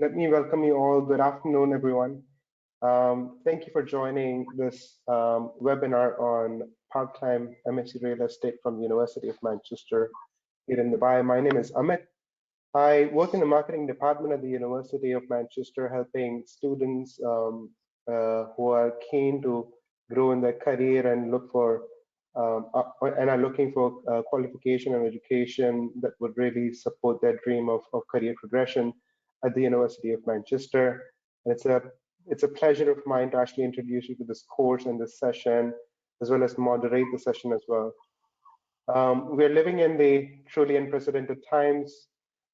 let me welcome you all. Good afternoon, everyone. Thank you for joining this webinar on part-time MSc Real Estate from the University of Manchester here in Dubai. My name is Amit. I work in the marketing department at the University of Manchester, helping students who are keen to grow in their career and look for and are looking for qualification and education that would really support their dream of career progression at the University of Manchester. And it's a pleasure of mine to actually introduce you to this course and this session, as well as moderate the session as well. We're living in the truly unprecedented times,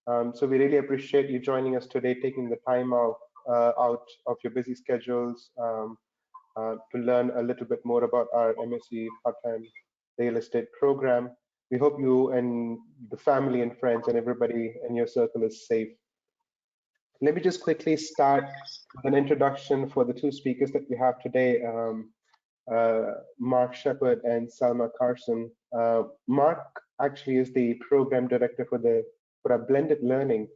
so we really appreciate you joining us today, taking the time out of your busy schedules to learn a little bit more about our MSc part-time real estate program. We hope you and the family and friends and everybody in your circle is safe. Let me just quickly start with an introduction for the two speakers that we have today, Mark Shepard and Selma Carson. Mark actually is the program director for a blended learning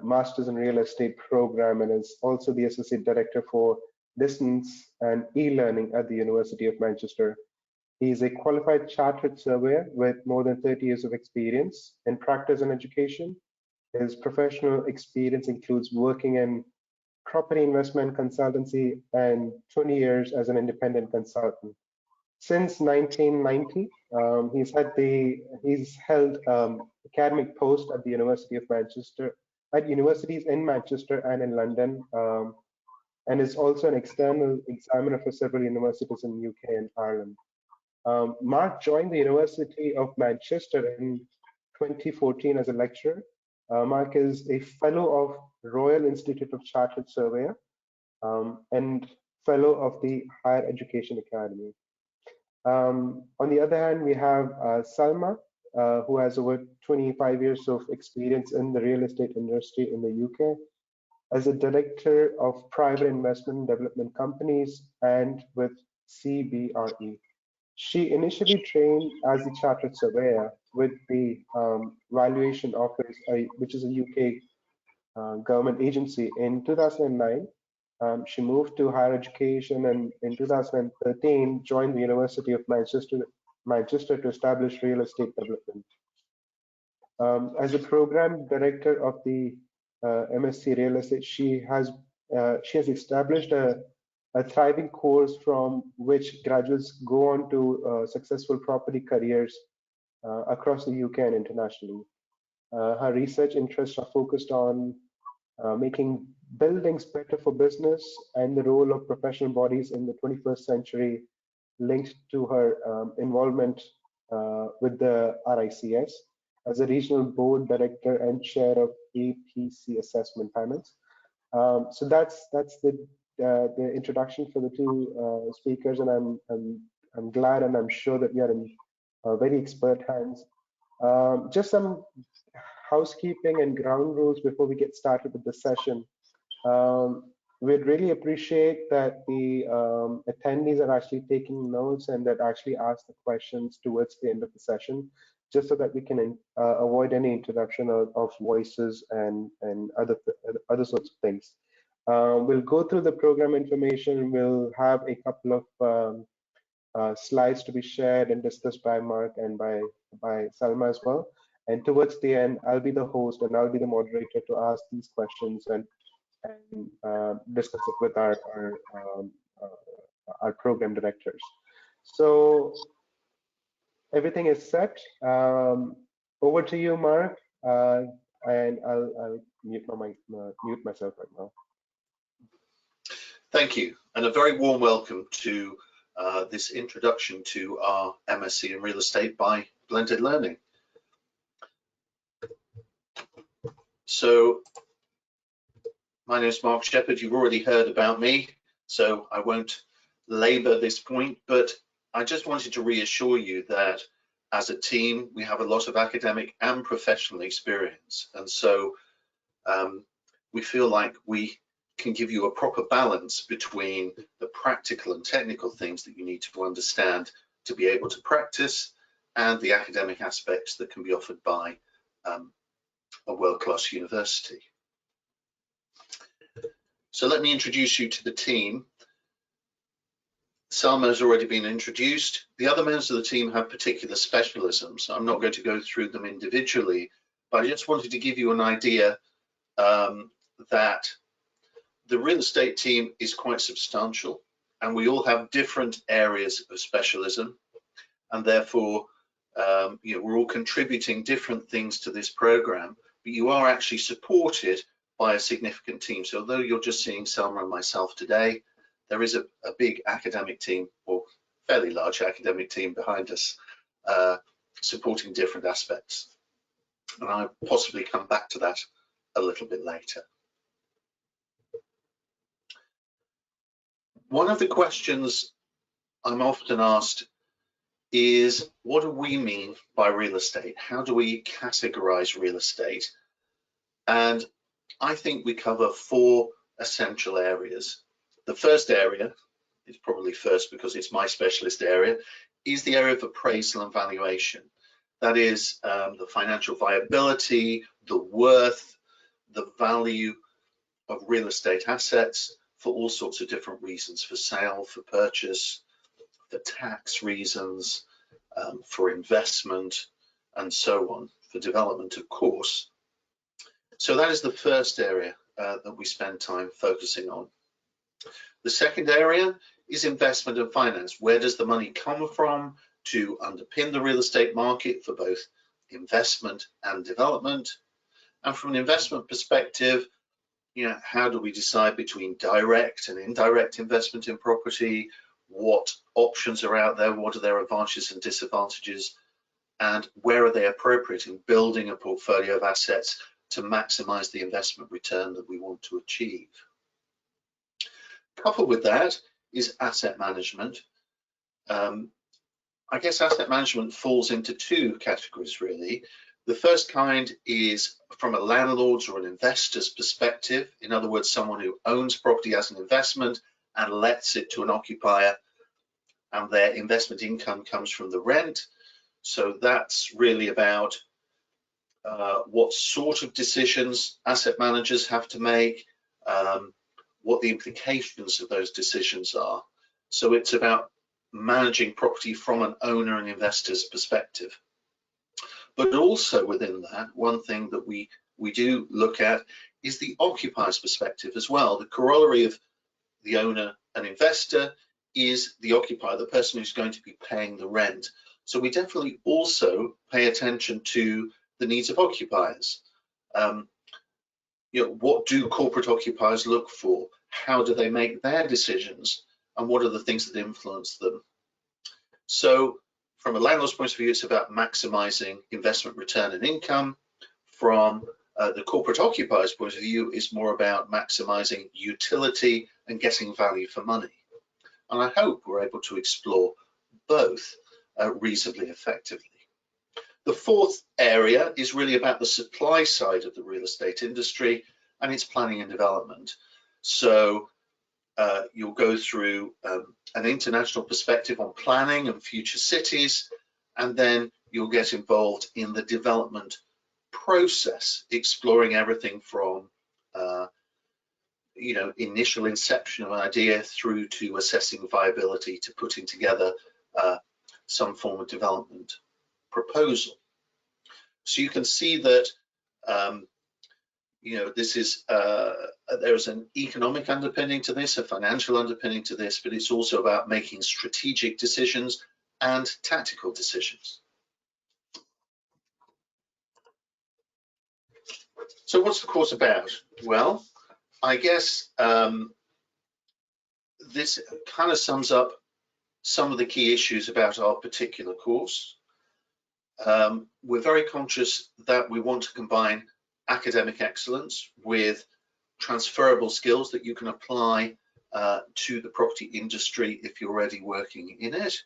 Masters in Real Estate program, and is also the associate director for distance and e-learning at the University of Manchester. He is a qualified chartered surveyor with more than 30 years of experience in practice and education. His professional experience includes working in property investment consultancy and 20 years as an independent consultant. Since 1990, he's held academic posts at the University of Manchester, at universities in Manchester and in London, and is also an external examiner for several universities in UK and Ireland. Mark joined the University of Manchester in 2014 as a lecturer. Mark is a fellow of Royal Institute of Chartered Surveyor and fellow of the Higher Education Academy. On the other hand, we have Selma, who has over 25 years of experience in the real estate industry in the UK as a director of private investment development companies and with CBRE. She initially trained as a chartered surveyor with the Valuation Office, which is a UK government agency, in 2009. She moved to higher education and in 2013 joined the University of Manchester to establish real estate development. As a program director of the MSc Real Estate, she has established a thriving course from which graduates go on to successful property careers across the UK and internationally. Her research interests are focused on making buildings better for business and the role of professional bodies in the 21st century, linked to her involvement with the RICS as a regional board director and chair of APC assessment panels. So that's the introduction for the two speakers, and I'm glad and I'm sure that we are in very expert hands. Just some housekeeping and ground rules before we get started with the session. We'd really appreciate that the attendees are actually taking notes and that actually ask the questions towards the end of the session, just so that we can avoid any interruption of voices and other sorts of things. We'll go through the program information. We'll have a couple of slides to be shared and discussed by Mark and by Selma as well. And towards the end, I'll be the host and I'll be the moderator to ask these questions and discuss it with our program directors. So everything is set. Over to you, Mark, and I'll mute myself right now. Thank you, and a very warm welcome to this introduction to our MSc in Real Estate by Blended Learning. So, my name is Mark Shepard. You've already heard about me, so I won't labor this point, but I just wanted to reassure you that as a team, we have a lot of academic and professional experience, and so we feel like we can give you a proper balance between the practical and technical things that you need to understand to be able to practice and the academic aspects that can be offered by a world-class university. So let me introduce you to the team. Selma has already been introduced. The other members of the team have particular specialisms. I'm not going to go through them individually, but I just wanted to give you an idea that the real estate team is quite substantial, and we all have different areas of specialism, and therefore we're all contributing different things to this program, but you are actually supported by a significant team. So although you're just seeing Selma and myself today, there is a big academic team, or fairly large academic team behind us, supporting different aspects. And I'll possibly come back to that a little bit later. One of the questions I'm often asked is, what do we mean by real estate? How do we categorize real estate? And I think we cover 4 essential areas. The first area, is probably first because it's my specialist area, is the area of appraisal and valuation. That is the financial viability, the worth, the value of real estate assets for all sorts of different reasons, for sale, for purchase, for tax reasons, for investment, and so on, for development, of course. So that is the first area that we spend time focusing on. The second area is investment and finance. Where does the money come from to underpin the real estate market for both investment and development? And from an investment perspective, how do we decide between direct and indirect investment in property? What options are out there? What are their advantages and disadvantages? And where are they appropriate in building a portfolio of assets to maximize the investment return that we want to achieve? Coupled with that is asset management. I guess asset management falls into 2 categories, really. The first kind is from a landlord's or an investor's perspective. In other words, someone who owns property as an investment and lets it to an occupier, and their investment income comes from the rent. So that's really about what sort of decisions asset managers have to make, what the implications of those decisions are. So it's about managing property from an owner and investor's perspective. But also within that, one thing that we do look at is the occupier's perspective as well. The corollary of the owner and investor is the occupier, the person who's going to be paying the rent. So we definitely also pay attention to the needs of occupiers. What do corporate occupiers look for? How do they make their decisions? And what are the things that influence them? So from a landlord's point of view, it's about maximizing investment return and income. From the corporate occupier's point of view, it's more about maximizing utility and getting value for money. And I hope we're able to explore both reasonably effectively. The fourth area is really about the supply side of the real estate industry and its planning and development. So you'll go through an international perspective on planning and future cities, and then you'll get involved in the development process, exploring everything from initial inception of an idea through to assessing viability to putting together some form of development proposal. So you can see that this is there's an economic underpinning to this, a financial underpinning to this, but it's also about making strategic decisions and tactical decisions. So what's the course about? Well, I guess this kind of sums up some of the key issues about our particular course. We're very conscious that we want to combine academic excellence with transferable skills that you can apply to the property industry if you're already working in it.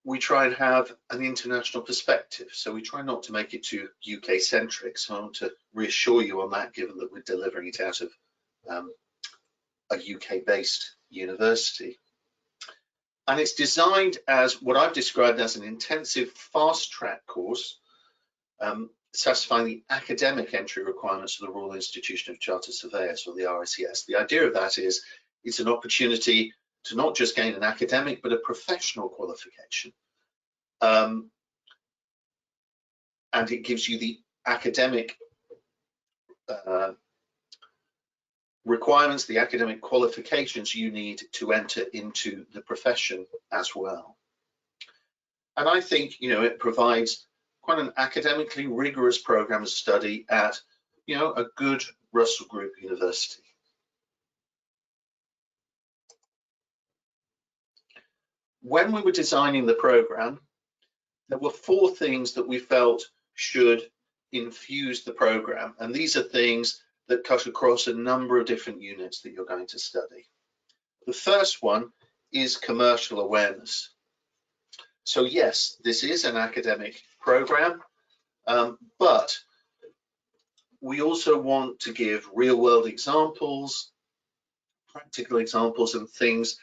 We try and have an international perspective. So we try not to make it too UK centric. So I want to reassure you on that, given that we're delivering it out of a UK based university. And it's designed as what I've described as an intensive fast track course satisfying the academic entry requirements of the Royal Institution of Chartered Surveyors, or the RICS. The idea of that is it's an opportunity to not just gain an academic, but a professional qualification. And it gives you the academic requirements, the academic qualifications you need to enter into the profession as well. And I think, it provides quite an academically rigorous program of study at, a good Russell Group university. When we were designing the program, there were 4 things that we felt should infuse the program. And these are things that cut across a number of different units that you're going to study. The first one is commercial awareness. So yes, this is an academic program, but we also want to give real-world examples, practical examples, and things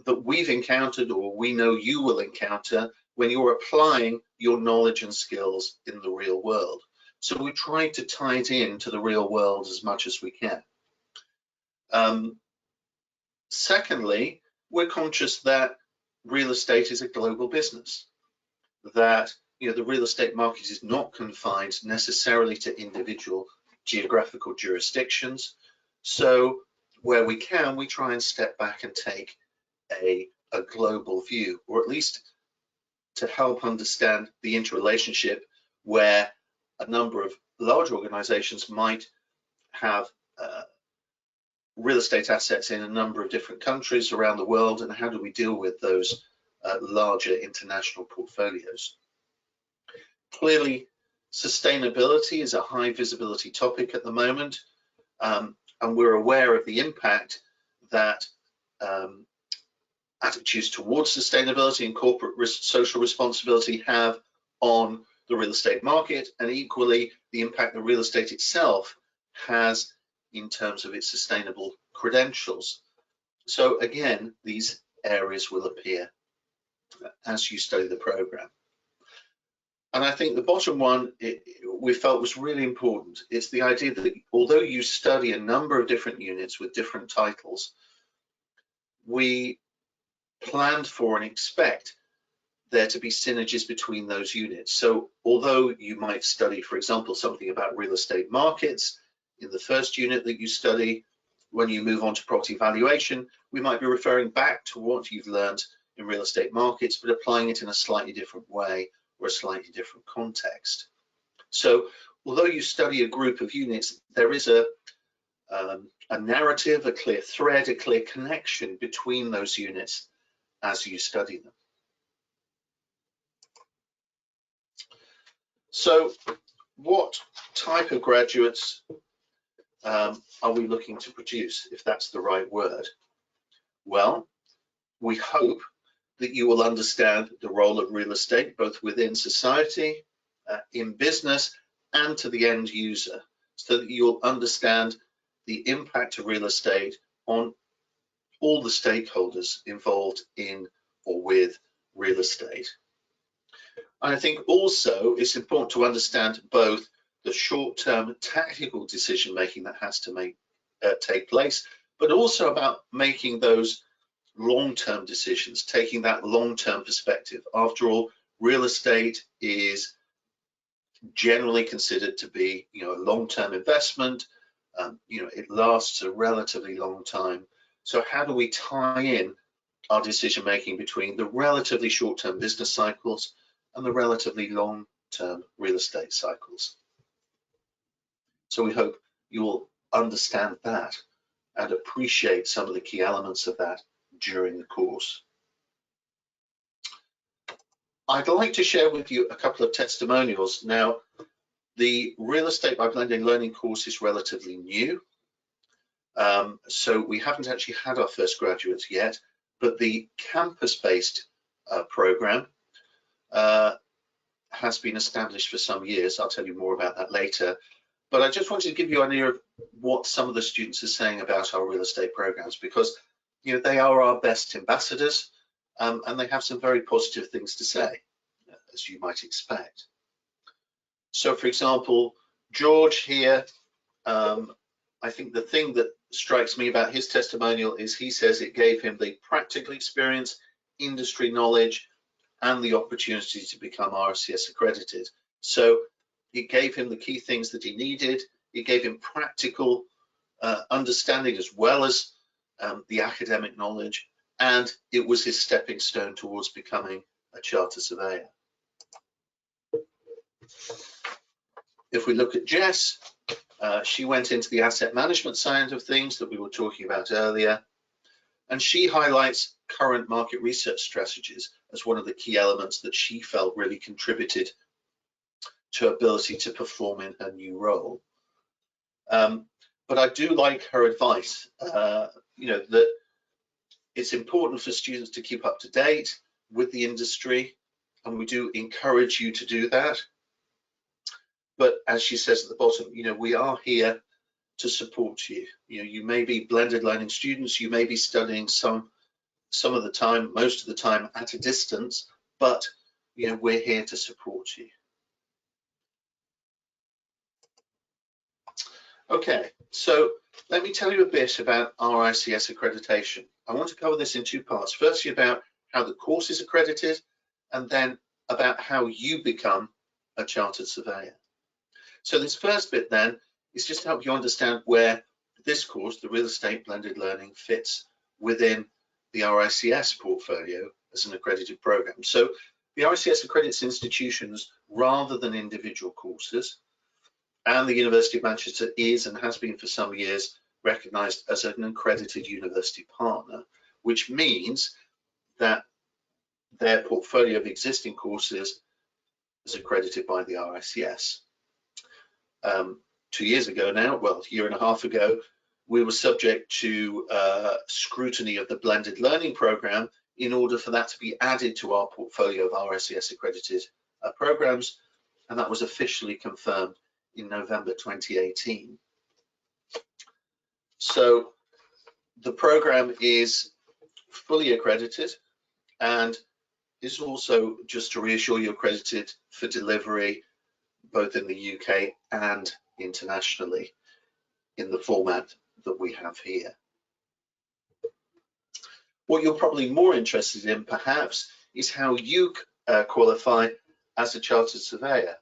that we've encountered or we know you will encounter when you're applying your knowledge and skills in the real world. So we try to tie it into the real world as much as we can. Secondly, we're conscious that real estate is a global business, that the real estate market is not confined necessarily to individual geographical jurisdictions. So where we can, we try and step back and take a global view, or at least to help understand the interrelationship where a number of large organizations might have real estate assets in a number of different countries around the world, and how do we deal with those larger international portfolios. Clearly, sustainability is a high visibility topic at the moment, and we're aware of the impact that attitudes towards sustainability and corporate social responsibility have on the real estate market, and equally the impact the real estate itself has in terms of its sustainable credentials. So again, these areas will appear as you study the program. And I think the bottom one we felt was really important. It's the idea that although you study a number of different units with different titles, we planned for and expect there to be synergies between those units. So although you might study, for example, something about real estate markets in the first unit that you study, when you move on to property valuation, we might be referring back to what you've learned in real estate markets, but applying it in a slightly different way or a slightly different context. So although you study a group of units, there is a narrative, a clear thread, a clear connection between those units as you study them. So what type of graduates are we looking to produce, if that's the right word? Well, we hope that you will understand the role of real estate, both within society, in business, and to the end user, so that you'll understand the impact of real estate on all the stakeholders involved in or with real estate. I think also it's important to understand both the short-term tactical decision-making that has to take place, but also about making those long-term decisions, taking that long-term perspective. After all, real estate is generally considered to be, a long-term investment. It lasts a relatively long time. So how do we tie in our decision-making between the relatively short-term business cycles and the relatively long-term real estate cycles? So we hope you will understand that and appreciate some of the key elements of that during the course. I'd like to share with you a couple of testimonials. Now, the Real Estate by Blending Learning course is relatively new. So we haven't actually had our first graduates yet, but the campus-based program has been established for some years. I'll tell you more about that later. But I just wanted to give you an idea of what some of the students are saying about our real estate programs, because they are our best ambassadors, and they have some very positive things to say, as you might expect. So for example, George here, I think the thing that strikes me about his testimonial is he says it gave him the practical experience, industry knowledge, and the opportunity to become RICS accredited. So it gave him the key things that he needed. It gave him practical understanding as well as the academic knowledge, and it was his stepping stone towards becoming a chartered surveyor. If we look at Jess, she went into the asset management side of things that we were talking about earlier, and she highlights current market research strategies as one of the key elements that she felt really contributed to her ability to perform in her new role. But I do like her advice, that it's important for students to keep up to date with the industry, and we do encourage you to do that. But as she says at the bottom, we are here to support you. You may be blended learning students, you may be studying some of the time, most of the time at a distance, but we're here to support you. Okay, so let me tell you a bit about RICS accreditation. I want to cover this in two parts. Firstly, about how the course is accredited, and then about how you become a chartered surveyor. So this first bit then is just to help you understand where this course, the Real Estate Blended Learning, fits within the RICS portfolio as an accredited program. So the RICS accredits institutions rather than individual courses, and the University of Manchester is and has been for some years recognised as an accredited university partner, which means that their portfolio of existing courses is accredited by the RICS. 2 years ago now, well, a year and a half ago, we were subject to scrutiny of the blended learning program in order for that to be added to our portfolio of RICS accredited programs, and that was officially confirmed in November 2018. So the program is fully accredited and is also, just to reassure you, accredited for delivery both in the UK and internationally in the format that we have here. What you're probably more interested in perhaps is how you qualify as a chartered surveyor.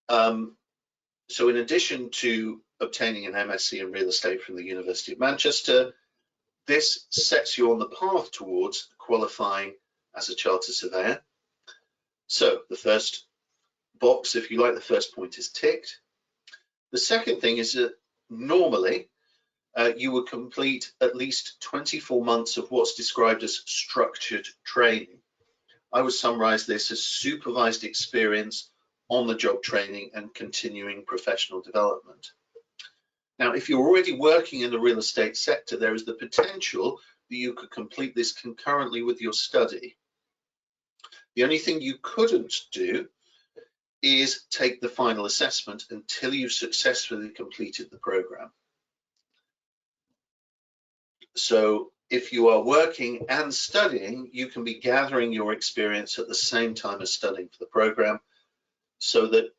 So in addition to obtaining an MSc in Real Estate from the University of Manchester, this sets you on the path towards qualifying as a chartered surveyor. So the first box, if you like, the first point is ticked. The second thing is that normally you would complete at least 24 months of what's described as structured training. I would summarize this as supervised experience, on-the-job training, and continuing professional development. Now, if you're already working in the real estate sector, there is the potential that you could complete this concurrently with your study. The only thing you couldn't do is take the final assessment until you've successfully completed the program. So if you are working and studying, you can be gathering your experience at the same time as studying for the program, so that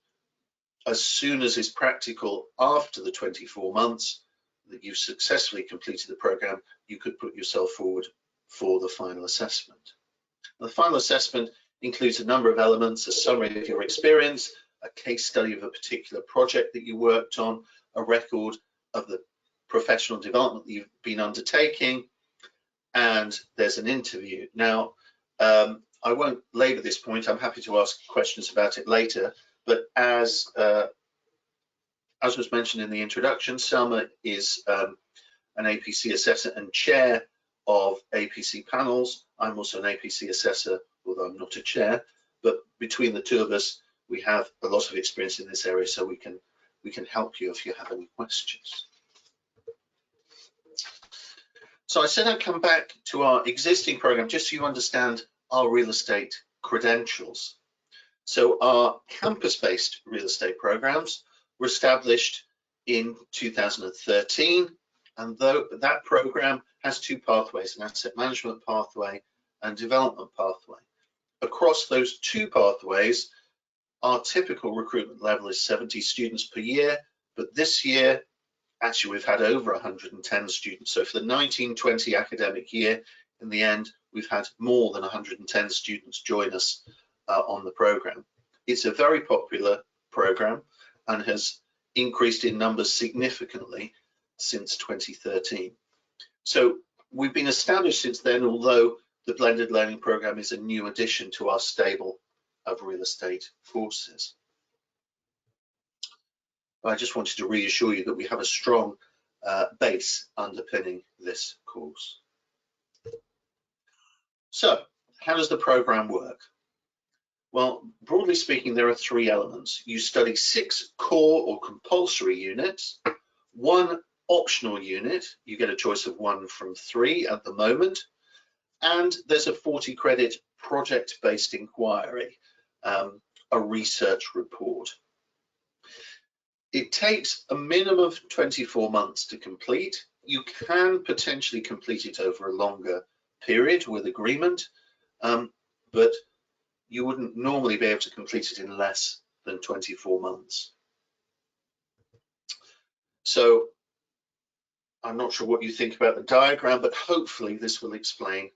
as soon as is practical after the 24 months that you've successfully completed the program, you could put yourself forward for the final assessment. The final assessment includes a number of elements: a summary of your experience, a case study of a particular project that you worked on, a record of the professional development that you've been undertaking, and there's an interview. Now, I won't labour this point. I'm happy to ask questions about it later, but as was mentioned in the introduction, Selma is an APC assessor and chair of APC panels. I'm also an APC assessor, although I'm not a chair, but between the two of us, we have a lot of experience in this area, so we can help you if you have any questions. So I said I'd come back to our existing program just so you understand our real estate credentials. So our campus-based real estate programs were established in 2013, and though that program has two pathways, an asset management pathway and development pathway. Across those two pathways, Our typical recruitment level is 70 students per year, but this year, actually, we've had over 110 students. So for the 1920 academic year, in the end, we've had more than 110 students join us on the program. It's a very popular program and has increased in numbers significantly since 2013. So we've been established since then, although the blended learning program is a new addition to our stable of real estate courses. I just wanted to reassure you that we have a strong base underpinning this course. So, how does the program work? Well, broadly speaking, there are three elements. You study 6 core or compulsory units, 1 optional unit. You get a choice of 1 from 3 at the moment, and there's a 40-credit project-based inquiry, a research report. It takes a minimum of 24 months to complete. You can potentially complete it over a longer period with agreement, but you wouldn't normally be able to complete it in less than 24 months. So I'm not sure what you think about the diagram, but hopefully this will explain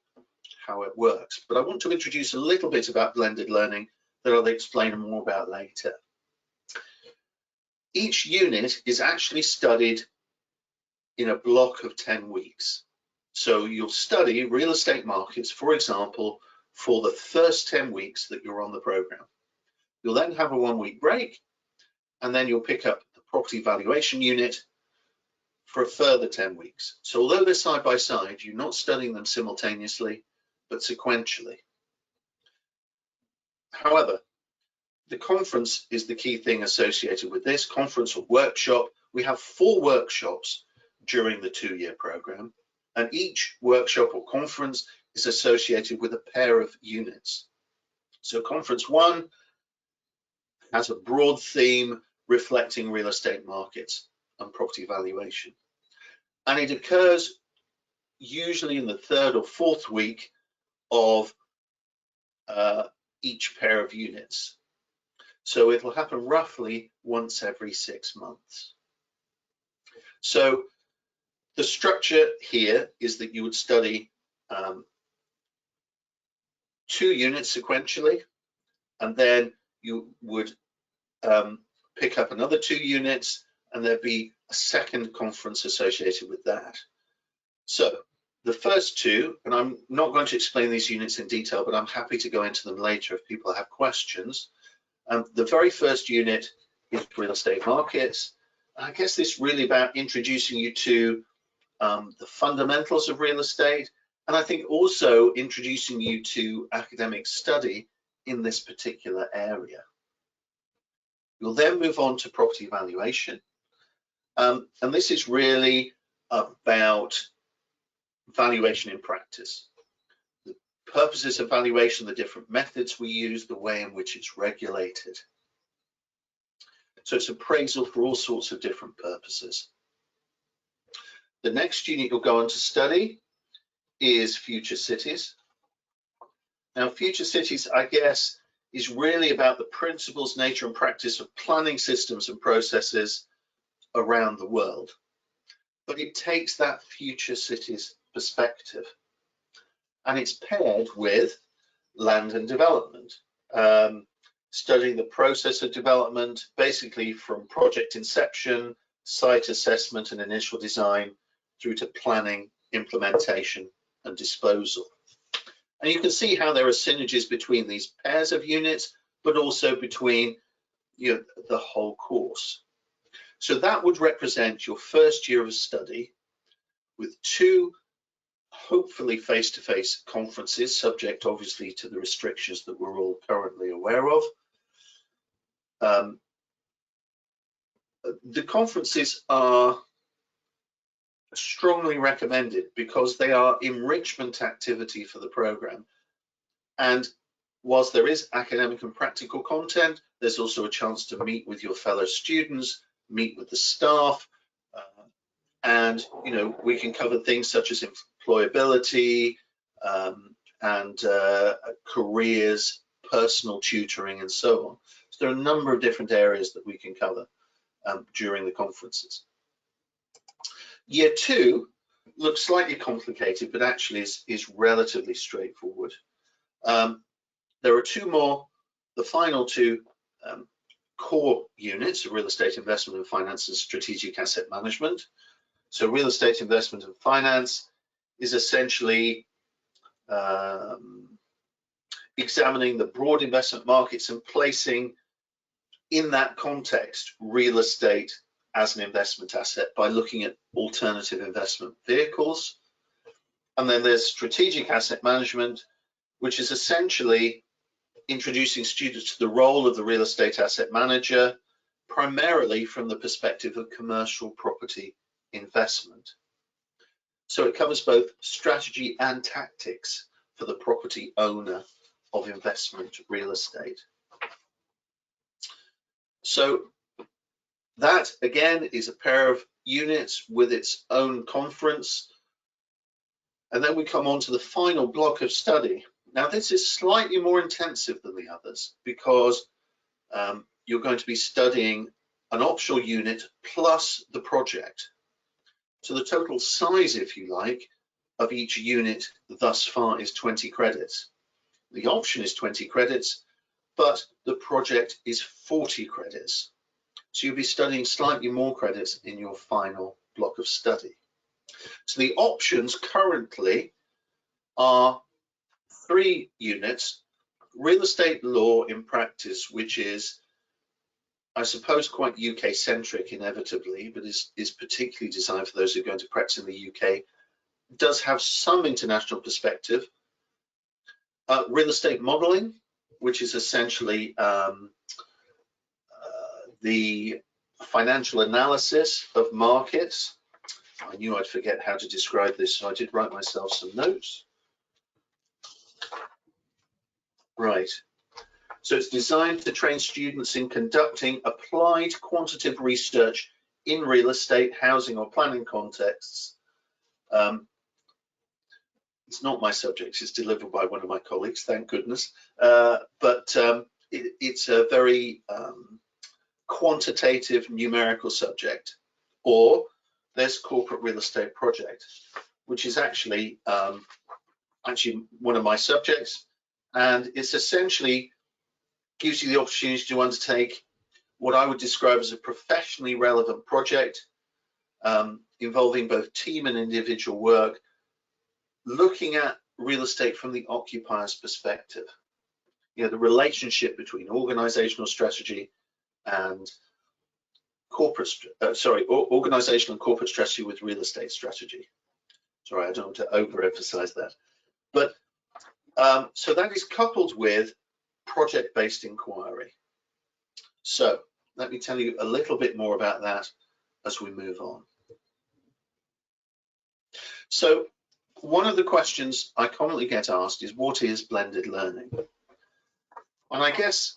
how it works. But I want to introduce a little bit about blended learning that I'll explain more about later. Each unit is actually studied in a block of 10 weeks. So you'll study real estate markets, for example, for the first 10 weeks that you're on the program. You'll then have a 1-week break, and then you'll pick up the property valuation unit for a further 10 weeks. So although they're side by side, you're not studying them simultaneously, but sequentially. However, the conference is the key thing associated with this conference or workshop. We have 4 workshops during the 2-year program, and each workshop or conference is associated with a pair of units. So conference 1 has a broad theme reflecting real estate markets and property valuation, and it occurs usually in the 3rd or 4th week of each pair of units. So it will happen roughly once every 6 months. So the structure here is that you would study 2 units sequentially, and then you would pick up another 2 units, and there'd be a second conference associated with that. So the first 2, and I'm not going to explain these units in detail, but I'm happy to go into them later if people have questions. The very first unit is real estate markets. I guess this is really about introducing you to the fundamentals of real estate, and I think also introducing you to academic study in this particular area. You'll then move on to property valuation, and this is really about valuation in practice. The purposes of valuation, the different methods we use, the way in which it's regulated. So it's appraisal for all sorts of different purposes. The next unit you'll go on to study is future cities. Now, future cities, I guess, is really about the principles, nature, and practice of planning systems and processes around the world. But it takes that future cities perspective, and it's paired with land and development, studying the process of development, basically from project inception, site assessment and initial design, through to planning, implementation, and disposal. And you can see how there are synergies between these pairs of units, but also between the whole course. So that would represent your first year of study with 2 hopefully face-to-face conferences, subject obviously to the restrictions that we're all currently aware of. The conferences are strongly recommended because they are enrichment activity for the program. And whilst there is academic and practical content, there's also a chance to meet with your fellow students, meet with the staff, and we can cover things such as employability and careers, personal tutoring, and so on. So there are a number of different areas that we can cover during the conferences. Year 2 looks slightly complicated, but actually is relatively straightforward. There are 2 more, the final 2 core units of real estate investment and finance and strategic asset management. So real estate investment and finance is essentially examining the broad investment markets and placing in that context real estate as an investment asset by looking at alternative investment vehicles. And then there's strategic asset management, which is essentially introducing students to the role of the real estate asset manager, primarily from the perspective of commercial property investment. So it covers both strategy and tactics for the property owner of investment real estate. So that again is a pair of units with its own conference. And then we come on to the final block of study. Now this is slightly more intensive than the others because you're going to be studying an optional unit plus the project. So the total size, if you like, of each unit thus far is 20 credits. The option is 20 credits, but the project is 40 credits. So you'll be studying slightly more credits in your final block of study. So the options currently are 3 units: real estate law in practice, which is, I suppose, quite UK centric inevitably, but is particularly designed for those who are going to practice in the UK, does have some international perspective. Real estate modeling, which is essentially the financial analysis of markets. I knew I'd forget how to describe this, so I did write myself some notes. Right. So it's designed to train students in conducting applied quantitative research in real estate, housing, or planning contexts. It's not my subject, it's delivered by one of my colleagues, thank goodness. It's a very quantitative numerical subject. Or there's corporate real estate project, which is actually one of my subjects, and it's essentially gives you the opportunity to undertake what I would describe as a professionally relevant project involving both team and individual work, looking at real estate from the occupier's perspective. You know, the relationship between organizational strategy and organizational and corporate strategy with real estate strategy. Sorry, I don't want to overemphasize that. But so that is coupled with project-based inquiry. So let me tell you a little bit more about that as we move on. So one of the questions I commonly get asked is, what is blended learning? And I guess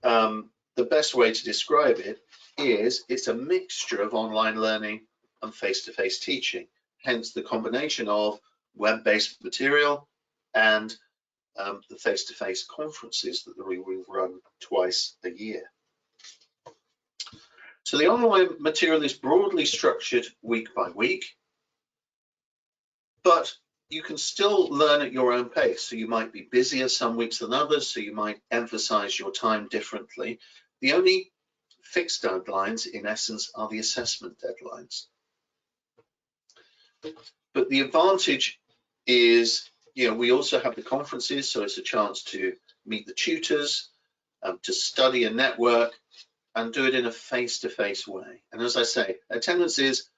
the best way to describe it is it's a mixture of online learning and face-to-face teaching, hence the combination of web-based material and the face-to-face conferences that we will run twice a year. So the online material is broadly structured week by week, but you can still learn at your own pace. So you might be busier some weeks than others, so you might emphasize your time differently. The only fixed deadlines, in essence, are the assessment deadlines. But the advantage is, you know, we also have the conferences, so it's a chance to meet the tutors, to study and network, and do it in a face-to-face way. And as I say, attendance is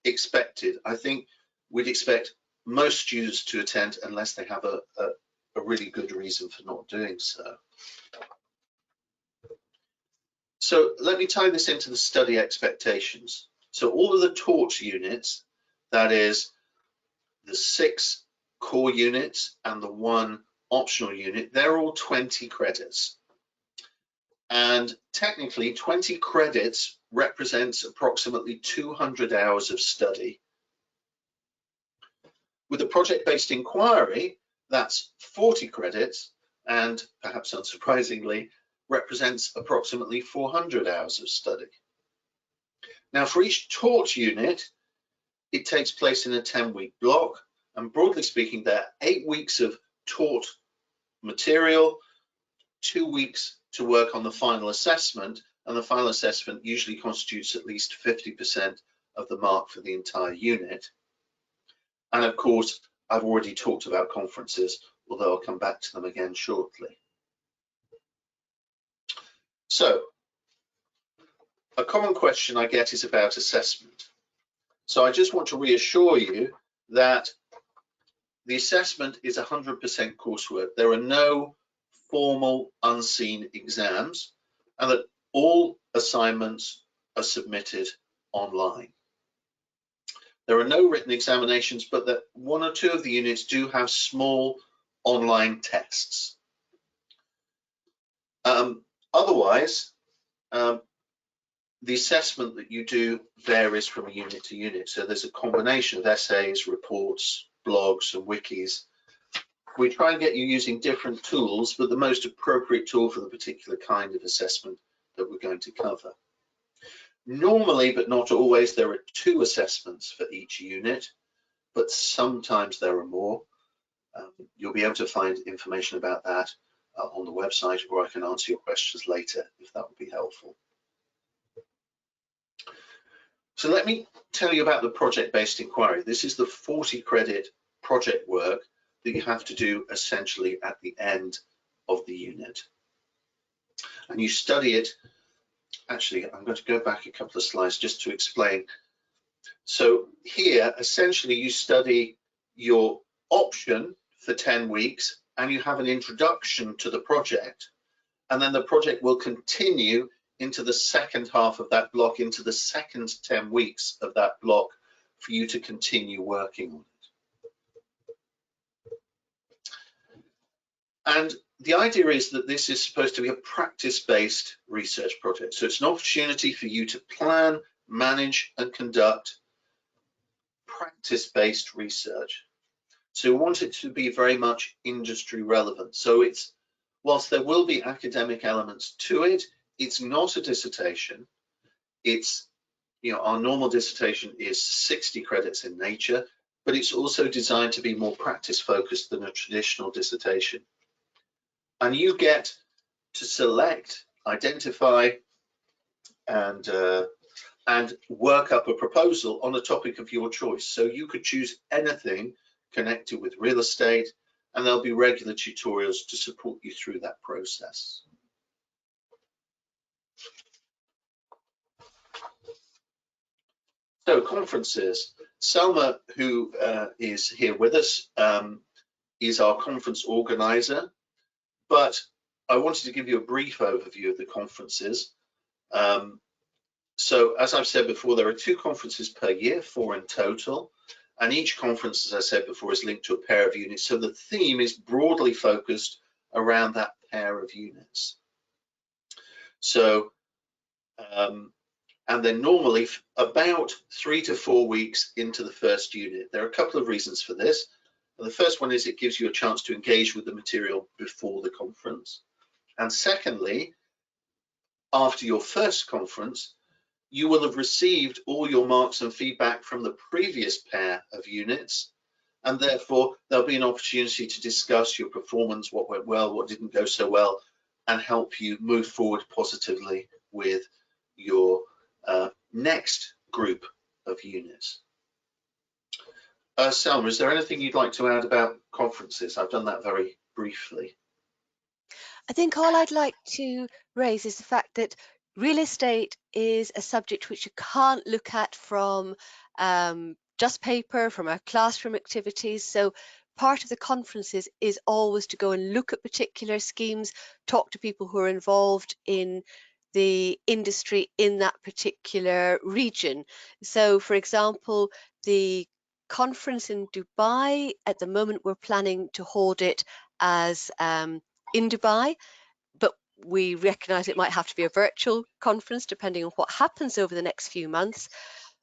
expected. I think we'd expect most students to attend unless they have a really good reason for not doing so. So let me tie this into the study expectations. So all of the taught units, that is the 6 core units and the 1 optional unit, they're all 20 credits. And technically 20 credits represents approximately 200 hours of study. With a project-based inquiry, that's 40 credits, and perhaps unsurprisingly, represents approximately 400 hours of study. Now, for each taught unit, it takes place in a 10-week block, and broadly speaking, there are 8 weeks of taught material, 2 weeks to work on the final assessment, and the final assessment usually constitutes at least 50% of the mark for the entire unit. And of course, I've already talked about conferences, although I'll come back to them again shortly. So, a common question I get is about assessment. So I just want to reassure you that the assessment is 100% coursework. There are no formal unseen exams, and that all assignments are submitted online. There are no written examinations, but that 1 or 2 of the units do have small online tests. Otherwise, the assessment that you do varies from unit to unit. So there's a combination of essays, reports, blogs, and wikis. We try and get you using different tools, but the most appropriate tool for the particular kind of assessment that we're going to cover. Normally, but not always, there are 2 assessments for each unit, but sometimes there are more. You'll be able to find information about that on the website, or I can answer your questions later if that would be helpful. So let me tell you about the project-based inquiry. This is the 40-credit project work that you have to do essentially at the end of the unit. And you study it. Actually, I'm going to go back a couple of slides just to explain. So here, essentially, you study your option for 10 weeks, and you have an introduction to the project. And then the project will continue into the second half of that block, into the second 10 weeks of that block, for you to continue working on it. And the idea is that this is supposed to be a practice-based research project. So it's an opportunity for you to plan, manage, and conduct practice-based research. So we want it to be very much industry relevant. So it's, whilst there will be academic elements to it, it's not a dissertation. It's, our normal dissertation is 60 credits in nature, but it's also designed to be more practice focused than a traditional dissertation. And you get to select, identify, and work up a proposal on a topic of your choice. So you could choose anything connected with real estate, and there'll be regular tutorials to support you through that process. So conferences. Selma, who is here with us, is our conference organizer, but I wanted to give you a brief overview of the conferences. So as I've said before, there are 2 conferences per year, 4 in total, and each conference, as I said before, is linked to a pair of units. So the theme is broadly focused around that pair of units. So, and then normally about 3 to 4 weeks into the first unit. There are a couple of reasons for this. The first one is it gives you a chance to engage with the material before the conference. And secondly, after your first conference, you will have received all your marks and feedback from the previous pair of units, and therefore there'll be an opportunity to discuss your performance, what went well, what didn't go so well, and help you move forward positively with your next group of units. Selma, is there anything you'd like to add about conferences? I've done that very briefly. I think all I'd like to raise is the fact that real estate is a subject which you can't look at from just paper, from our classroom activities. So part of the conferences is always to go and look at particular schemes, talk to people who are involved in the industry in that particular region. So for example, the conference in Dubai, at the moment we're planning to hold it as in Dubai, but we recognize it might have to be a virtual conference depending on what happens over the next few months.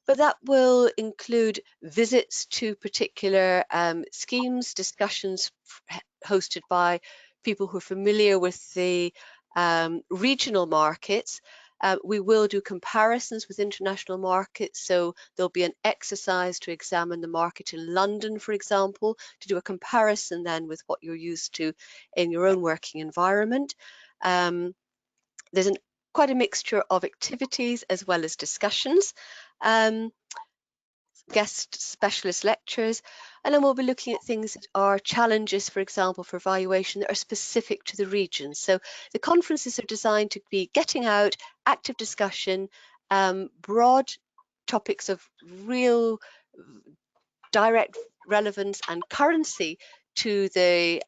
But that will include visits to particular schemes, discussions hosted by people who are familiar with the regional markets. We will do comparisons with international markets, so there'll be an exercise to examine the market in London, for example, to do a comparison then with what you're used to in your own working environment. There's quite a mixture of activities as well as discussions, guest specialist lectures, and then we'll be looking at things that are challenges, for example, for evaluation that are specific to the region. So the conferences are designed to be getting out, active discussion, broad topics of real direct relevance and currency to the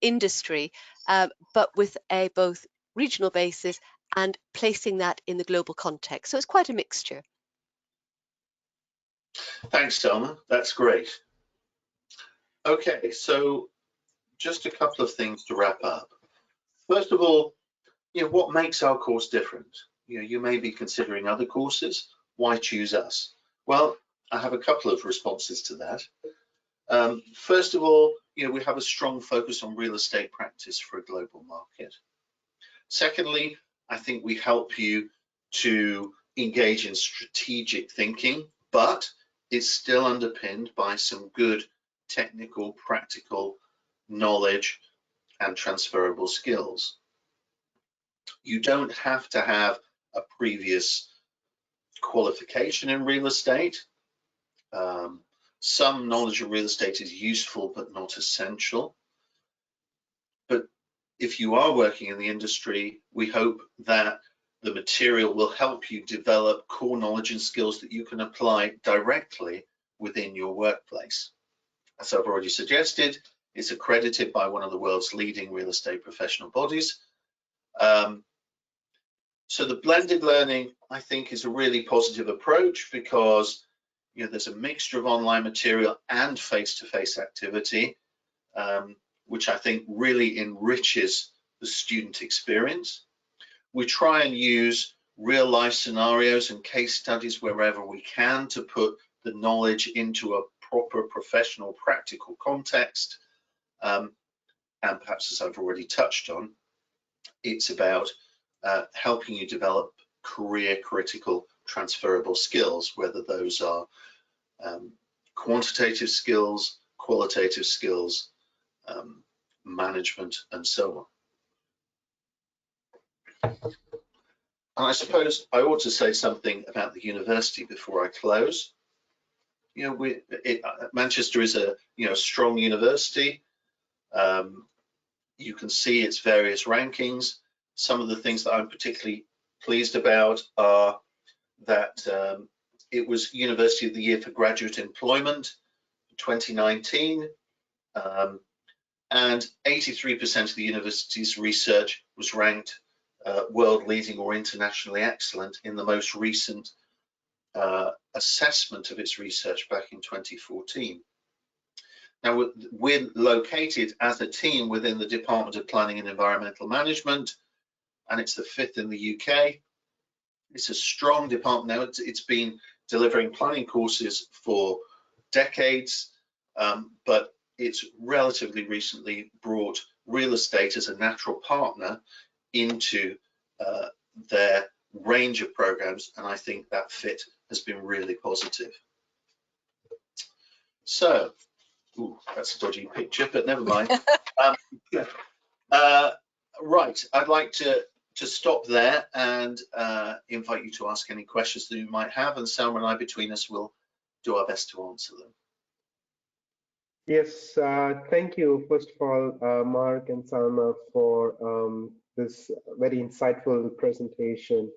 industry, but with a both regional basis and placing that in the global context. So it's quite a mixture. Thanks, Selma. That's great. Okay, so just a couple of things to wrap up. First of all, what makes our course different? You may be considering other courses. Why choose us? Well, I have a couple of responses to that. First of all, we have a strong focus on real estate practice for a global market. Secondly, I think we help you to engage in strategic thinking, but it's still underpinned by some good technical, practical knowledge and transferable skills. You don't have to have a previous qualification in real estate. Some knowledge of real estate is useful but not essential. But if you are working in the industry, we hope that the material will help you develop core knowledge and skills that you can apply directly within your workplace. As I've already suggested, it's accredited by one of the world's leading real estate professional bodies. So the blended learning, I think, is a really positive approach because there's a mixture of online material and face-to-face activity, which I think really enriches the student experience. We try and use real-life scenarios and case studies wherever we can to put the knowledge into a proper professional practical context. And perhaps, as I've already touched on, it's about helping you develop career critical transferable skills, whether those are quantitative skills, qualitative skills, management, and so on. And I suppose I ought to say something about the university before I close. Manchester is a strong university. You can see its various rankings. Some of the things that I'm particularly pleased about are that it was University of the Year for Graduate Employment in 2019, and 83% of the university's research was ranked world leading or internationally excellent in the most recent assessment of its research back in 2014. Now, we're located as a team within the Department of Planning and Environmental Management, and it's the 5th in the UK. It's a strong department now. It's been delivering planning courses for decades, but it's relatively recently brought real estate as a natural partner into their range of programs, and I think that fit has been really positive. So, ooh, that's a dodgy picture, but never mind. Right, I'd like to stop there and invite you to ask any questions that you might have, and Selma and I, between us, will do our best to answer them. Yes, thank you, first of all, Mark and Selma, for this very insightful presentation.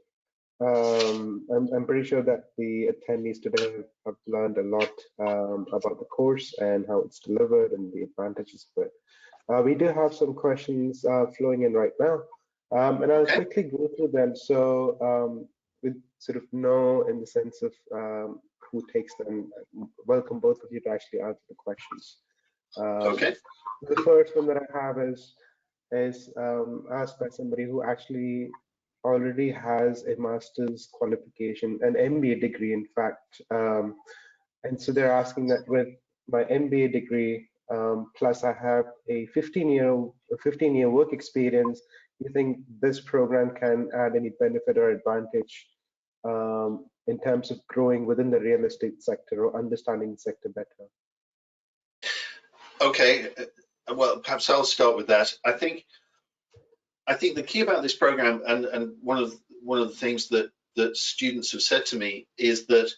I'm pretty sure that the attendees today have learned a lot about the course and how it's delivered and the advantages of it. We do have some questions flowing in right now, and I'll quickly go through them. So we sort of know in the sense of who takes them. Welcome both of you to actually answer the questions. The first one that I have is asked by somebody who actually already has a master's qualification, an MBA degree, in fact. And so they're asking that with my MBA degree, plus I have a 15-year work experience you think this program can add any benefit or advantage in terms of growing within the real estate sector or understanding the sector better? Okay, well, perhaps I'll start with that. I think the key about this program, and one of the things that students have said to me is that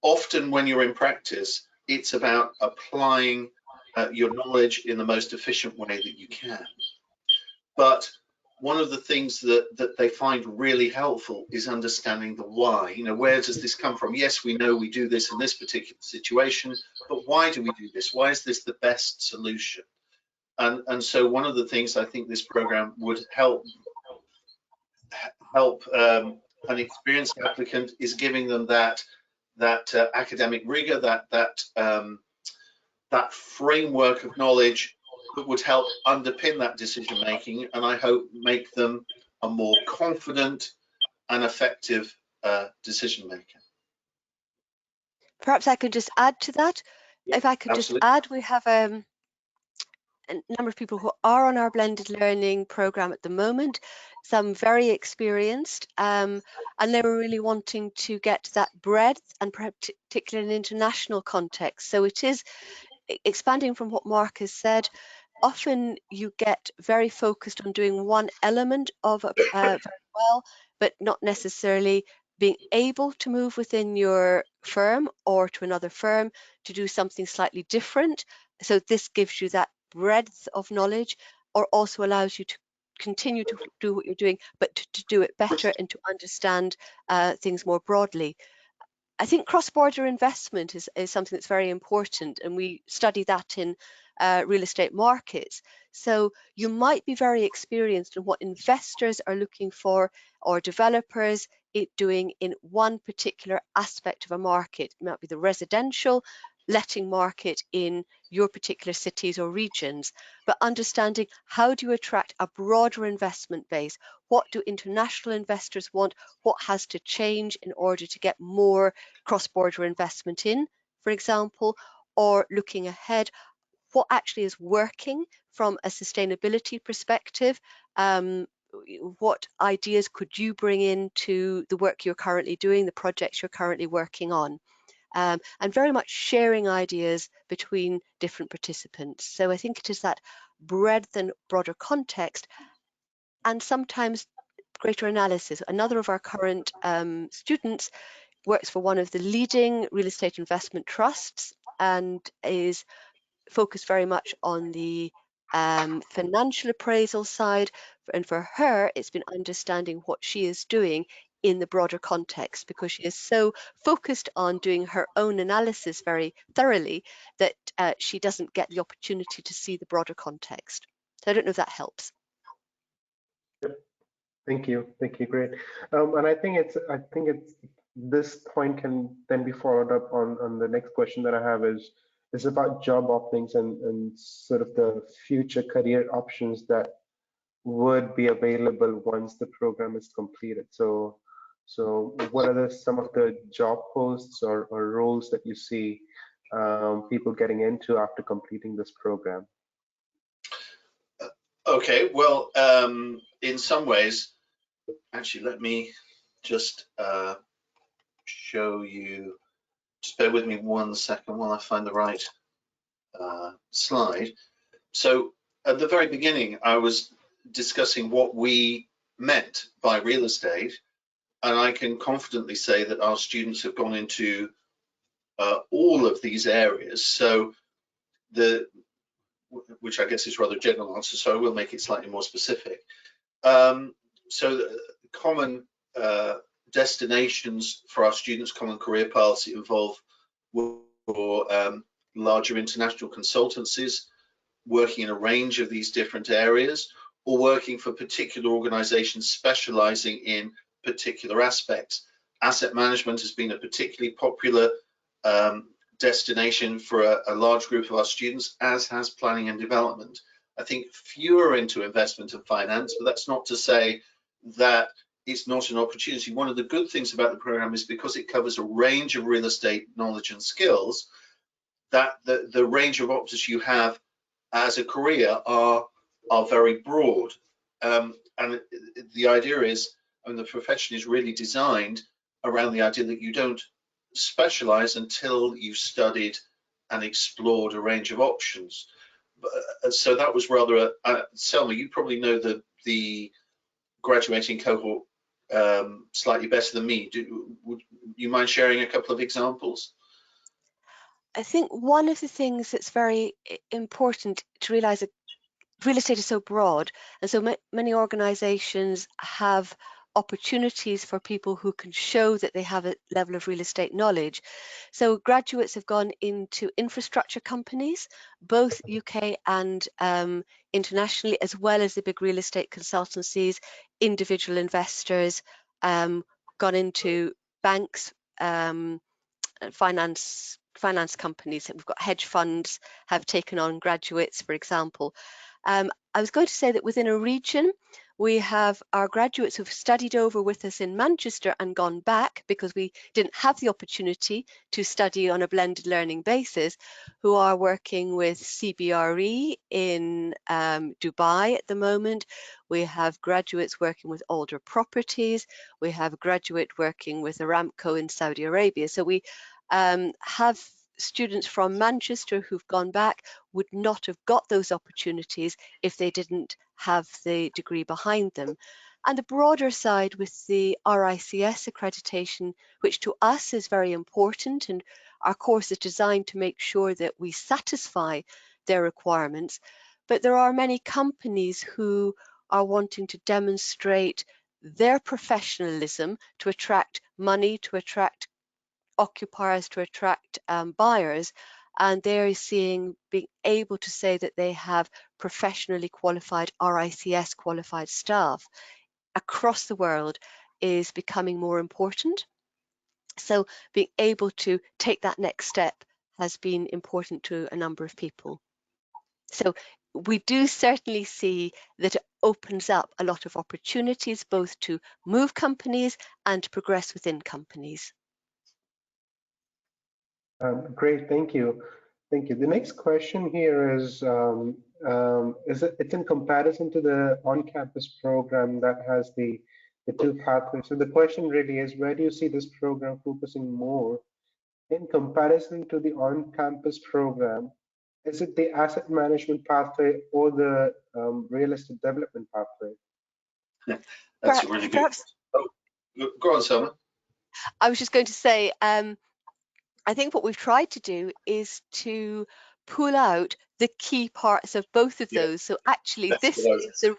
often when you're in practice, it's about applying your knowledge in the most efficient way that you can. But one of the things that they find really helpful is understanding the why. You know, where does this come from? Yes, we know we do this in this particular situation, but why do we do this? Why is this the best solution? And so one of the things I think this program would help an experienced applicant is giving them that academic rigor, that framework of knowledge that would help underpin that decision making, and I hope make them a more confident and effective decision maker. Perhaps I could just add to that. Yeah, if I could absolutely. just add, we have a number of people who are on our blended learning program at the moment, some very experienced, and they were really wanting to get that breadth, and particularly in international context. So it is expanding from what Mark has said. Often you get very focused on doing one element of it very well, but not necessarily being able to move within your firm or to another firm to do something slightly different. So this gives you that breadth of knowledge, or also allows you to continue to do what you're doing, but to do it better and to understand things more broadly. I think cross-border investment is something that's very important, and we study that in real estate markets. So you might be very experienced in what investors are looking for, or developers doing in one particular aspect of a market. It might be the residential letting market in your particular cities or regions, but understanding how do you attract a broader investment base? What do international investors want? What has to change in order to get more cross-border investment in, for example, or looking ahead, what actually is working from a sustainability perspective? What ideas could you bring into the work you're currently doing, the projects you're currently working on? And very much sharing ideas between different participants. So I think it is that breadth and broader context, and sometimes greater analysis. Another of our current students works for one of the leading real estate investment trusts and is focused very much on the financial appraisal side. And for her, it's been understanding what she is doing in the broader context, because she is so focused on doing her own analysis very thoroughly that she doesn't get the opportunity to see the broader context. So I don't know if that helps. Thank you, great. And I think it's this point can then be followed up on the next question that I have is about job openings and sort of the future career options that would be available once the program is completed. So what are some of the job posts or roles that you see people getting into after completing this program? Okay, well, in some ways, actually, let me just show you. Just bear with me 1 second while I find the right slide. So at the very beginning, I was discussing what we meant by real estate, and I can confidently say that our students have gone into all of these areas. So which I guess is rather a general answer, so I will make it slightly more specific. So the common destinations for our students, common career paths involve for larger international consultancies, working in a range of these different areas, or working for particular organizations specializing in particular aspects. Asset management has been a particularly popular destination for a large group of our students, as has planning and development. I think fewer into investment and finance, but that's not to say that it's not an opportunity. One of the good things about the program is because it covers a range of real estate knowledge and skills, that the range of options you have as a career are very broad. And the idea is, and the profession is really designed around the idea that you don't specialize until you've studied and explored a range of options. So that was rather Selma, you probably know the graduating cohort slightly better than me. Would you mind sharing a couple of examples? I think one of the things that's very important to realize that real estate is so broad, and so many organizations have opportunities for people who can show that they have a level of real estate knowledge. So graduates have gone into infrastructure companies, both UK and internationally, as well as the big real estate consultancies, individual investors, gone into banks, finance companies. We've got hedge funds have taken on graduates, for example. I was going to say that within a region, we have our graduates who've studied over with us in Manchester and gone back because we didn't have the opportunity to study on a blended learning basis, who are working with CBRE in Dubai at the moment. We have graduates working with Alder Properties. We have a graduate working with Aramco in Saudi Arabia. So we have students from Manchester who've gone back, would not have got those opportunities if they didn't have the degree behind them. And the broader side with the RICS accreditation, which to us is very important, and our course is designed to make sure that we satisfy their requirements. But there are many companies who are wanting to demonstrate their professionalism to attract money, to attract occupiers, to attract buyers, and they're being able to say that they have professionally qualified RICS qualified staff across the world is becoming more important. So being able to take that next step has been important to a number of people. So we do certainly see that it opens up a lot of opportunities both to move companies and to progress within companies. Great, thank you. Thank you. The next question here is it's in comparison to the on-campus program that has the two pathways. So the question really is, where do you see this program focusing more in comparison to the on-campus program? Is it the asset management pathway or the real estate development pathway? That's a really good. Oh, go on, Selma. I was just going to say, I think what we've tried to do is to pull out the key parts of both of those. So actually this is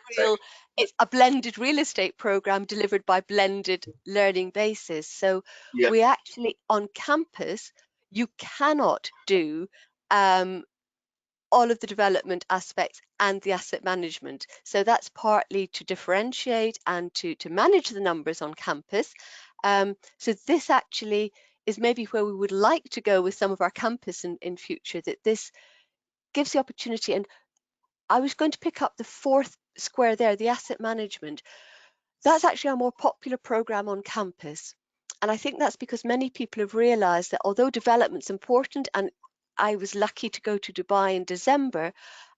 it's a blended real estate program delivered by blended learning basis. So we actually, on campus, you cannot do all of the development aspects and the asset management. So that's partly to differentiate and to manage the numbers on campus. So this actually is maybe where we would like to go with some of our campus in future, that this gives the opportunity. And I was going to pick up the fourth square there, the asset management. That's actually a more popular program on campus. And I think that's because many people have realized that although development's important, and I was lucky to go to Dubai in December,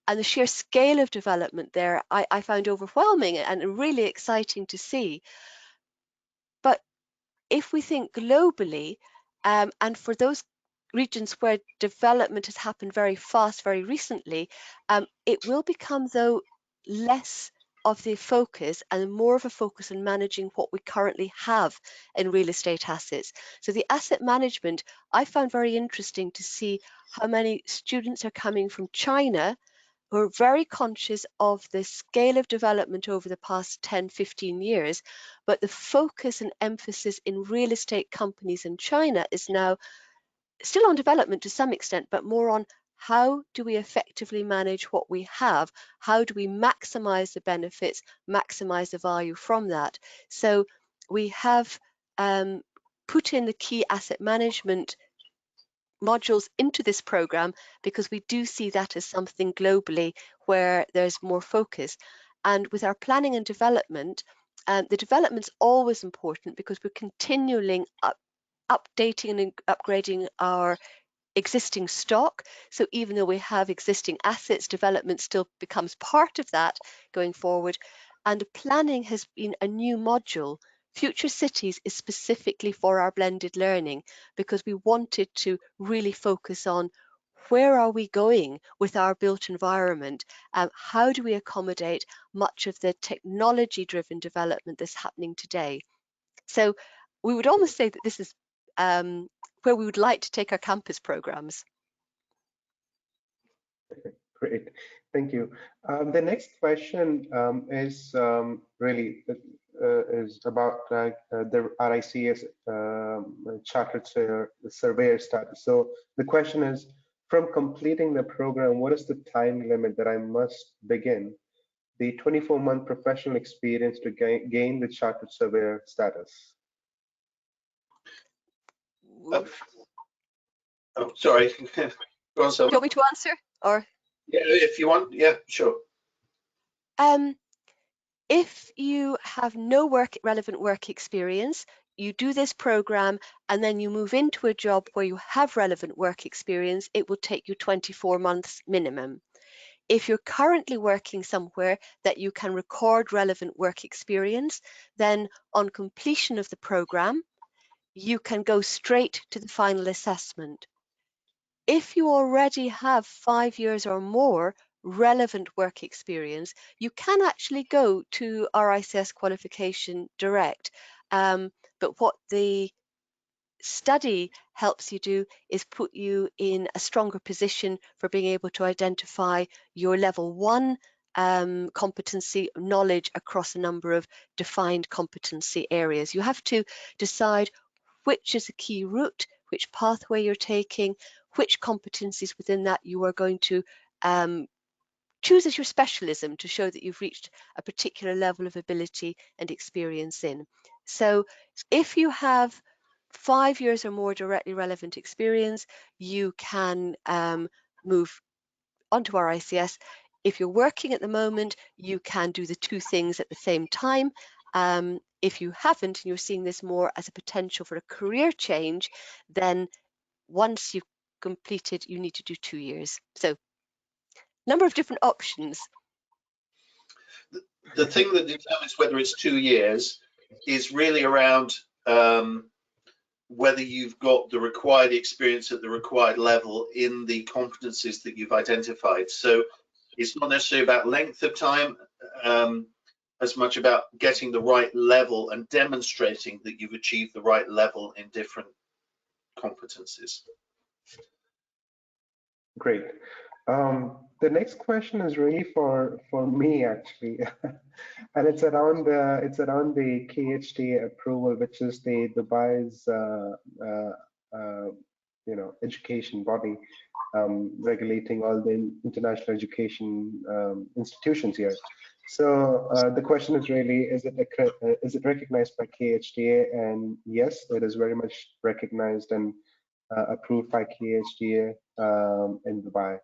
and the sheer scale of development there, I found overwhelming and really exciting to see. But if we think globally, and for those regions where development has happened very fast, very recently, it will become, though, less of the focus and more of a focus on managing what we currently have in real estate assets. So the asset management, I found very interesting to see how many students are coming from China who are very conscious of the scale of development over the past 10, 15 years, but the focus and emphasis in real estate companies in China is now still on development to some extent, but more on how do we effectively manage what we have? How do we maximize the benefits, maximize the value from that? So we have put in the key asset management modules into this program because we do see that as something globally where there's more focus. And with our planning and development, the development's always important because we're continually updating and upgrading our existing stock. So even though we have existing assets, development still becomes part of that going forward. And planning has been a new module. Future Cities is specifically for our blended learning because we wanted to really focus on where are we going with our built environment? How do we accommodate much of the technology-driven development that's happening today? So we would almost say that this is where we would like to take our campus programs. Great, thank you. The next question is really is about the RICS chartered surveyor status. So the question is, from completing the program, what is the time limit that I must begin the 24-month professional experience to gain the chartered surveyor status? Oh, sorry. Go on, Selma. Do you want me to answer, or? Yeah, if you want. Yeah, sure. If you have no relevant work experience, you do this program and then you move into a job where you have relevant work experience, it will take you 24 months minimum. If you're currently working somewhere that you can record relevant work experience, then on completion of the program, you can go straight to the final assessment. If you already have 5 years or more relevant work experience, you can actually go to RICS qualification direct. But what the study helps you do is put you in a stronger position for being able to identify your level 1 competency knowledge across a number of defined competency areas. You have to decide which is a key route, which pathway you're taking, which competencies within that you are going to choose as your specialism to show that you've reached a particular level of ability and experience in. So if you have 5 years or more directly relevant experience, you can move onto RICS. If you're working at the moment, you can do the two things at the same time. If you haven't, and you're seeing this more as a potential for a career change, then once you've completed, you need to do 2 years. So number of different options. The thing that determines whether it's 2 years is really around whether you've got the required experience at the required level in the competencies that you've identified. So it's not necessarily about length of time as much about getting the right level and demonstrating that you've achieved the right level in different competencies. Great. The next question is really for me actually, and it's around the FHEA approval, which is the Dubai's education body regulating all the international education institutions here. So the question is really, is it recognized by FHEA? And yes, it is very much recognized and approved by FHEA in Dubai.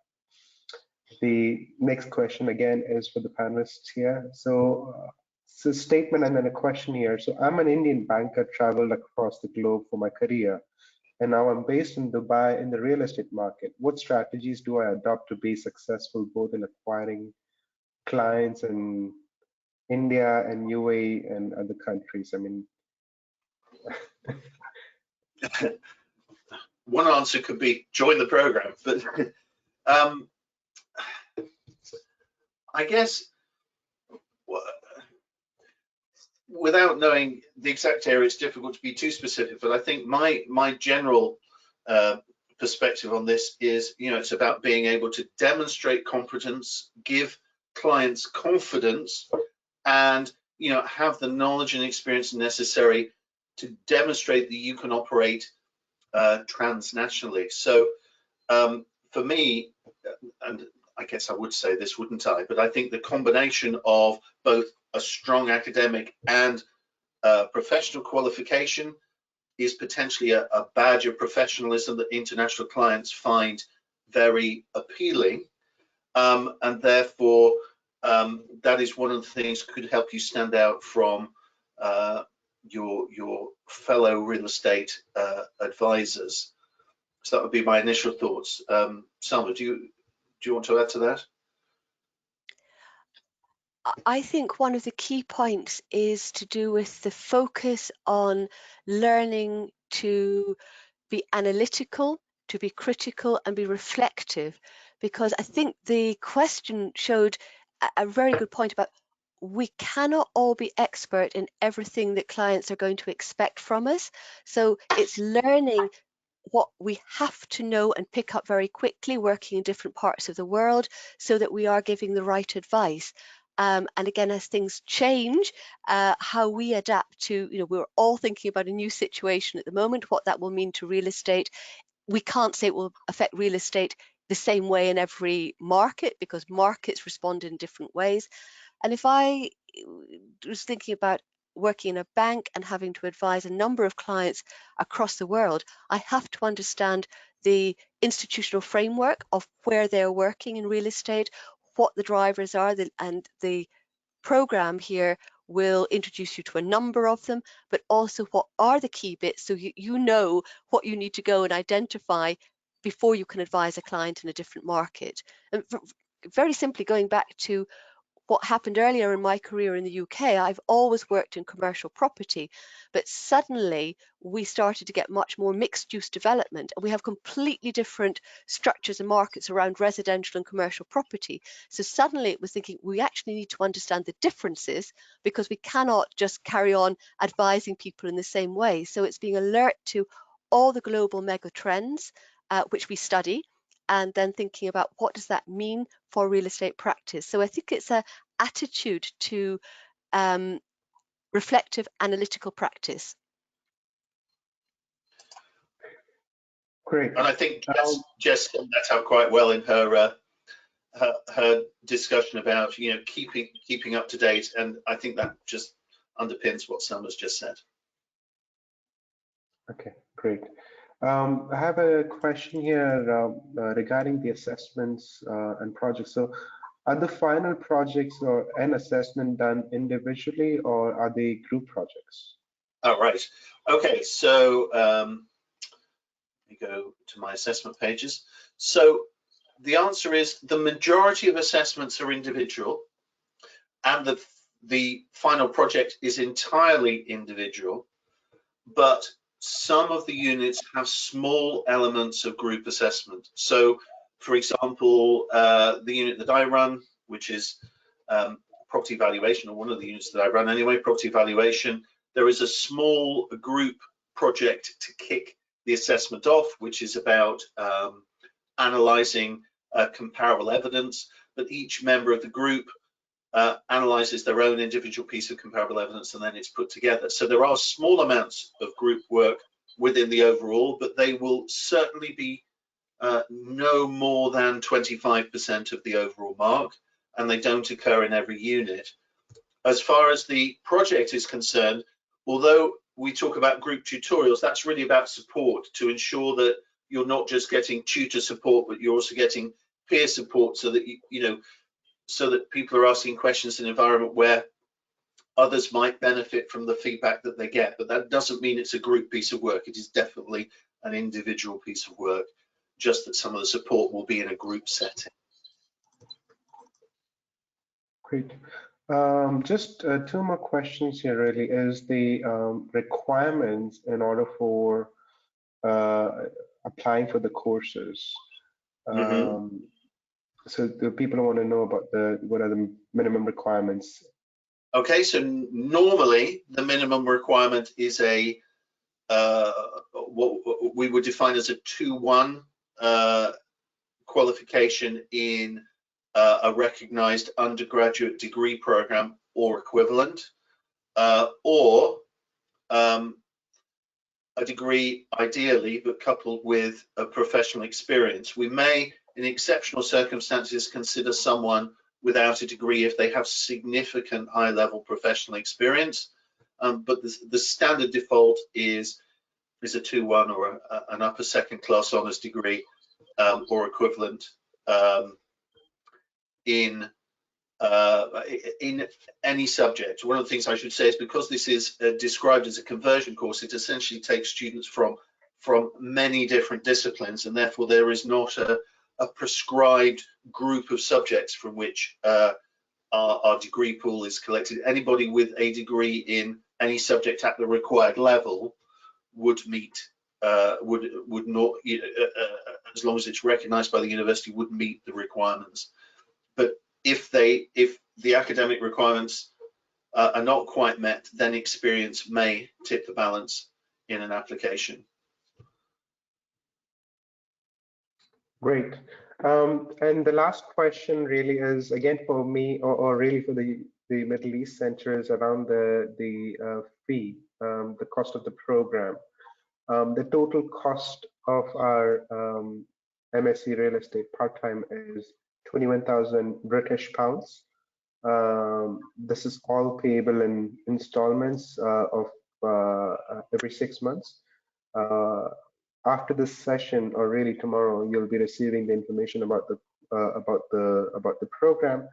The next question again is for the panelists here. So it's a statement and then a question here. So I'm an Indian banker, traveled across the globe for my career, and now I'm based in Dubai in the real estate market. What strategies do I adopt to be successful both in acquiring clients in India and UAE and other countries? I mean, one answer could be join the program, but I guess without knowing the exact area, it's difficult to be too specific. But I think my general perspective on this is, it's about being able to demonstrate competence, give clients confidence, and have the knowledge and experience necessary to demonstrate that you can operate transnationally. So for me, and I guess I would say this, wouldn't I? But I think the combination of both a strong academic and professional qualification is potentially a badge of professionalism that international clients find very appealing, and therefore that is one of the things that could help you stand out from your fellow real estate advisors. So that would be my initial thoughts. Selma, do you want to add to that? I think one of the key points is to do with the focus on learning to be analytical, to be critical, and be reflective. Because I think the question showed a very good point about we cannot all be expert in everything that clients are going to expect from us. So it's learning what we have to know and pick up very quickly, working in different parts of the world, so that we are giving the right advice. And again, as things change, how we adapt to, we're all thinking about a new situation at the moment, what that will mean to real estate. We can't say it will affect real estate the same way in every market, because markets respond in different ways. And if I was thinking about working in a bank and having to advise a number of clients across the world, I have to understand the institutional framework of where they're working in real estate, what the drivers are, and the program here will introduce you to a number of them, but also what are the key bits, so you know what you need to go and identify before you can advise a client in a different market. And very simply, going back to what happened earlier in my career in the UK, I've always worked in commercial property, but suddenly we started to get much more mixed use development, and we have completely different structures and markets around residential and commercial property. So suddenly it was thinking we actually need to understand the differences, because we cannot just carry on advising people in the same way. So it's being alert to all the global mega trends, which we study, and then thinking about what does that mean for real estate practice. So I think it's an attitude to reflective analytical practice. Great. And I think Jess summed that out quite well in her her discussion about keeping up to date, and I think that just underpins what Selma's just said. Okay, great. I have a question here regarding the assessments and projects. So are the final projects or an assessment done individually, or are they group projects? Oh, right. Okay, so let me go to my assessment pages. So the answer is the majority of assessments are individual, and the final project is entirely individual, but some of the units have small elements of group assessment. So, for example, the unit that I run, which is property valuation, or one of the units that I run anyway, property valuation, there is a small group project to kick the assessment off, which is about analysing comparable evidence, but each member of the group analyzes their own individual piece of comparable evidence, and then it's put together. So there are small amounts of group work within the overall, but they will certainly be no more than 25% of the overall mark, and they don't occur in every unit. As far as the project is concerned, although we talk about group tutorials, that's really about support, to ensure that you're not just getting tutor support, but you're also getting peer support, so that so that people are asking questions in an environment where others might benefit from the feedback that they get. But that doesn't mean it's a group piece of work. It is definitely an individual piece of work, just that some of the support will be in a group setting. Great. Just two more questions here really. Is the requirements in order for applying for the courses? So the people want to know about what are the minimum requirements. Okay, so normally the minimum requirement is a what we would define as a 2-1 qualification in a recognized undergraduate degree program or equivalent, or a degree ideally, but coupled with a professional experience. We may, in exceptional circumstances, consider someone without a degree if they have significant high-level professional experience, but the standard default is a 2-1 or an upper second-class honours degree or equivalent in any subject. One of the things I should say is, because this is described as a conversion course, it essentially takes students from from many different disciplines, and therefore there is not a prescribed group of subjects from which our degree pool is collected. Anybody with a degree in any subject at the required level would meet, would not, as long as it's recognised by the university, would meet the requirements. But if the academic requirements are not quite met, then experience may tip the balance in an application. Great. And the last question really is, again, for me, or really for the Middle East Center, is around the fee, the cost of the program. The total cost of our MSc Real Estate part-time is 21,000 British pounds. This is all payable in installments of every 6 months. After this session, or really tomorrow, you'll be receiving the information about the program,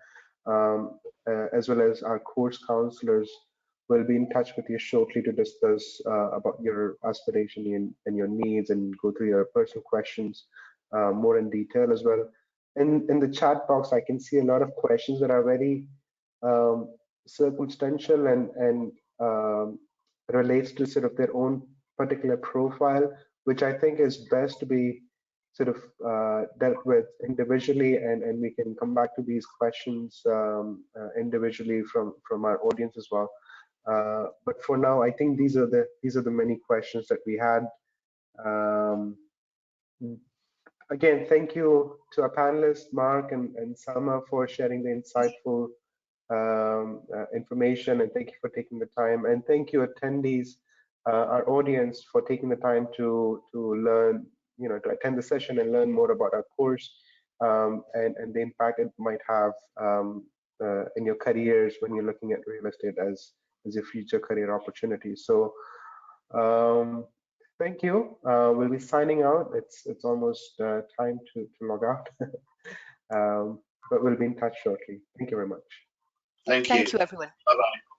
as well as our course counselors will be in touch with you shortly to discuss about your aspiration and your needs, and go through your personal questions more in detail as well. In the chat box, I can see a lot of questions that are very circumstantial and relates to sort of their own particular profile, which I think is best to be sort of dealt with individually, and we can come back to these questions individually from our audience as well. But for now, I think these are the many questions that we had. Again, thank you to our panelists, Mark and Selma, for sharing the insightful information, and thank you for taking the time. And thank you, attendees, our audience, for taking the time to learn, to attend the session and learn more about our course, and the impact it might have in your careers when you're looking at real estate as your future career opportunities. So thank you. We'll be signing out. It's almost time to log out, but we'll be in touch shortly. Thank you very much. Thank you. Thank you, everyone. Bye-bye.